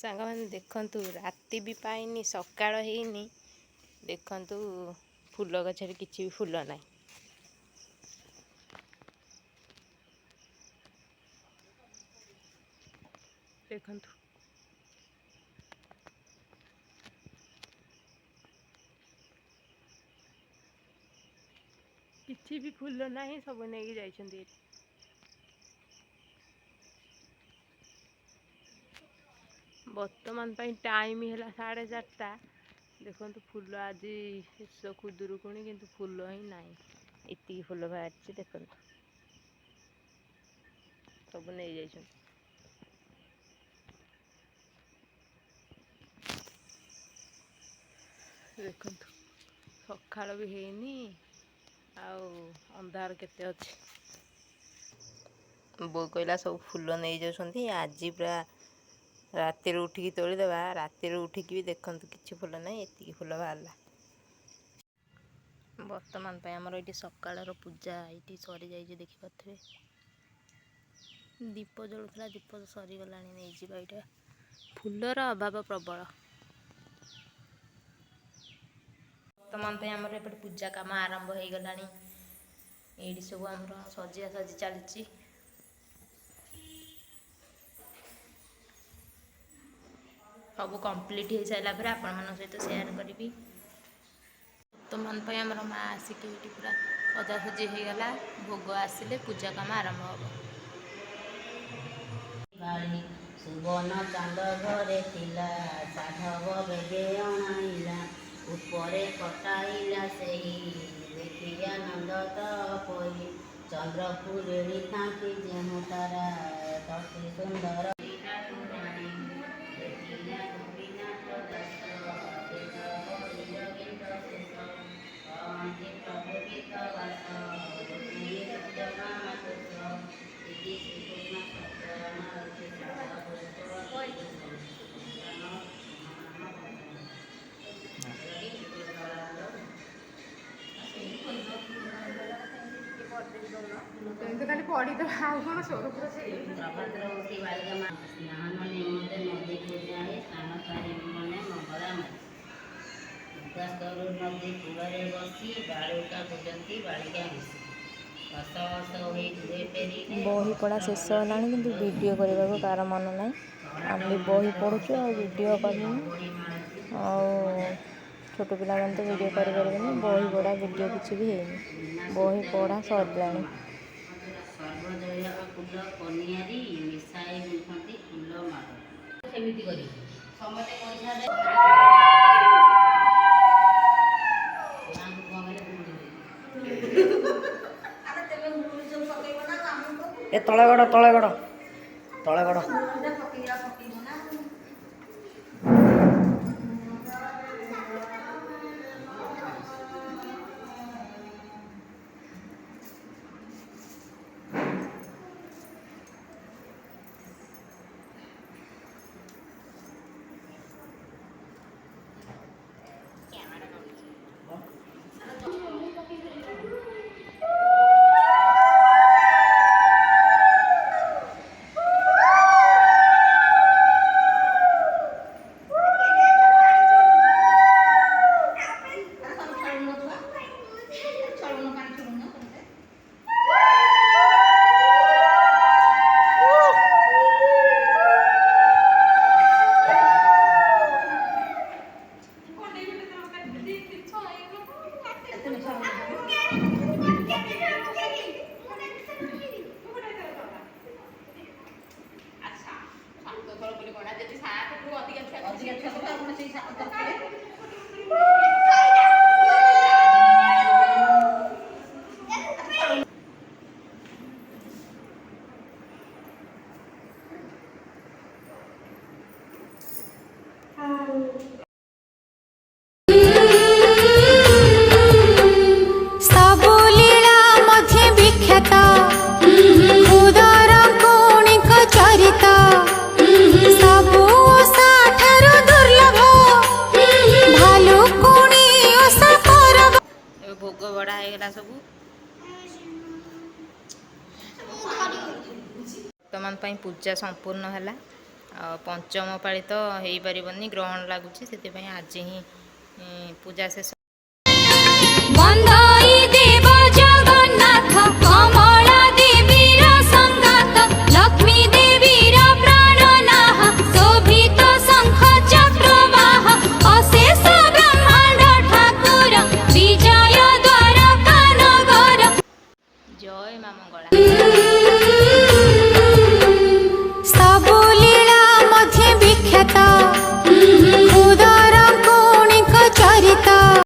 ସାଙ୍ଗମାନେ ଦେଖନ୍ତୁ ରାତି ବି ପାଇନି ସକାଳ ହେଇନି ଦେଖନ୍ତୁ ଫୁଲ ଗଛରେ କିଛି ବି ଫୁଲ ନାହିଁ। ଦେଖନ୍ତୁ କିଛି ବି ଫୁଲ ନାହିଁ, ସବୁ ନେଇକି ଯାଇଛନ୍ତି ଏଠି। ବର୍ତ୍ତମାନ ପାଇଁ ଟାଇମ ହେଲା 4:30। ଦେଖନ୍ତୁ ଫୁଲ ଆଜି ଶେଷ ଖୁଦୁରୁକୁଣୀ କିନ୍ତୁ ଫୁଲ ହିଁ ନାହିଁ। ଏତିକି ଫୁଲ ବାହାରିଛି ଦେଖନ୍ତୁ, ସବୁ ନେଇଯାଇଛନ୍ତି। ଦେଖନ୍ତୁ ସକାଳ ବି ହେଇନି ଆଉ ଅନ୍ଧାର କେତେ ଅଛି। ବୋଉ କହିଲା ସବୁ ଫୁଲ ନେଇଯାଉଛନ୍ତି, ଆଜି ପୁରା ରାତିରୁ ଉଠିକି ତୋଳିଦେବା। ରାତିରୁ ଉଠିକି ବି ଦେଖନ୍ତୁ କିଛି ଫୁଲ ନାହିଁ, ଏତିକି ଫୁଲ ବାହାରିଲା। ବର୍ତ୍ତମାନ ପାଇଁ ଆମର ଏଇଠି ସକାଳର ପୂଜା ଏଇଠି ସରିଯାଇଛି, ଦେଖିପାରୁଥିବେ। ଦୀପ ଜଳୁଥିଲା, ଦୀପ ସରିଗଲାଣି, ନେଇଯିବା। ଏଇଟା ଫୁଲର ଅଭାବ ପ୍ରବଳ। ବର୍ତ୍ତମାନ ପାଇଁ ଆମର ଏପଟେ ପୂଜା କାମ ଆରମ୍ଭ ହେଇଗଲାଣି। ଏଇଠି ସବୁ ଆମର ସଜିଆ ସଜି ଚାଲିଛି। ସବୁ କମ୍ପ୍ଲିଟ୍ ହେଇସାରିଲା ପରେ ଆପଣମାନଙ୍କ ସହିତ ସେୟାର କରିବି। ବର୍ତ୍ତମାନ ପାଇଁ ଆମର ମା ଆସିକି ଏଇଠି ପୁରା ସଜାସଜି ହେଇଗଲା। ଭୋଗ ଆସିଲେ ପୂଜା କାମ ଆରମ୍ଭ ହେବ। ସୁବର୍ଣ୍ଣ ଚାନ୍ଦ ଘରେ ଥିଲା, ସାଧବ ବେଗେ ଅଣାଇଲା। ଉପରେ କଟାଇଲା ସେହି ଦେଖି ଆନନ୍ଦ ତପଇ। ଚନ୍ଦ୍ର ଫୁଲେଳି ଥାନ୍ତି ଯେଉଁ ତାରା, ତତେ ସୁନ୍ଦର ପ୍ରଭାତର ଉଠି ବାଳିକା ସ୍ନାନ ନିମନ୍ତେ ନଦୀକୁ ଯାଏ। ସ୍ନାନ ସାରି ମନେ ମଙ୍ଗଳା ମାରି ଉଦାସ୍ତରୁ ନଦୀ କୂଳରେ ବସି ବାଳୁକା ପୂଜନ୍ତି ବାଳିକା ମିଶି। ହସ ହସ ହୋଇ ଧୁଏ ଫେରିଲେ। ବହି ପଢ଼ା ଶେଷ ହେଲାଣି କିନ୍ତୁ ଭିଡ଼ିଓ କରିବାକୁ କାହାର ମନ ନାହିଁ। ଆମେ ବହି ପଢ଼ୁଛୁ ଆଉ ଭିଡ଼ିଓ କରିବୁନି। ଆଉ ଛୋଟ ପିଲାମାନେ ତ ଭିଡ଼ିଓ କରିପାରିବେନି। ବହି ପଢ଼ା ଭିଡ଼ିଓ କିଛି ବି ହେଇନି, ବହି ପଢ଼ା ସରିଲାଣି। ସର୍ବଜୟା ଫୁଲ କନିଆରୀ ମିଶାଇ ଗୁନ୍ଥନ୍ତି ଫୁଲ ମାଳ। ସେମିତି କରିବି ସମସ୍ତେ ଏ ତଳେ ଗଡ଼ ତଳେ ଗଡ଼ ତଳେ ଗଡ଼। ଭୋଗ ବଢ଼ା ହେଇଗଲା ସବୁ। ବର୍ତ୍ତମାନ ପାଇଁ ପୂଜା ସମ୍ପୂର୍ଣ୍ଣ ହେଲା। ଆଉ ପଞ୍ଚମ ପାଳି ତ ହେଇପାରିବନି, ଗ୍ରହଣ ଲାଗୁଛି, ସେଥିପାଇଁ ଆଜି ହିଁ ପୂଜା ଶେଷ। ବନ୍ଦ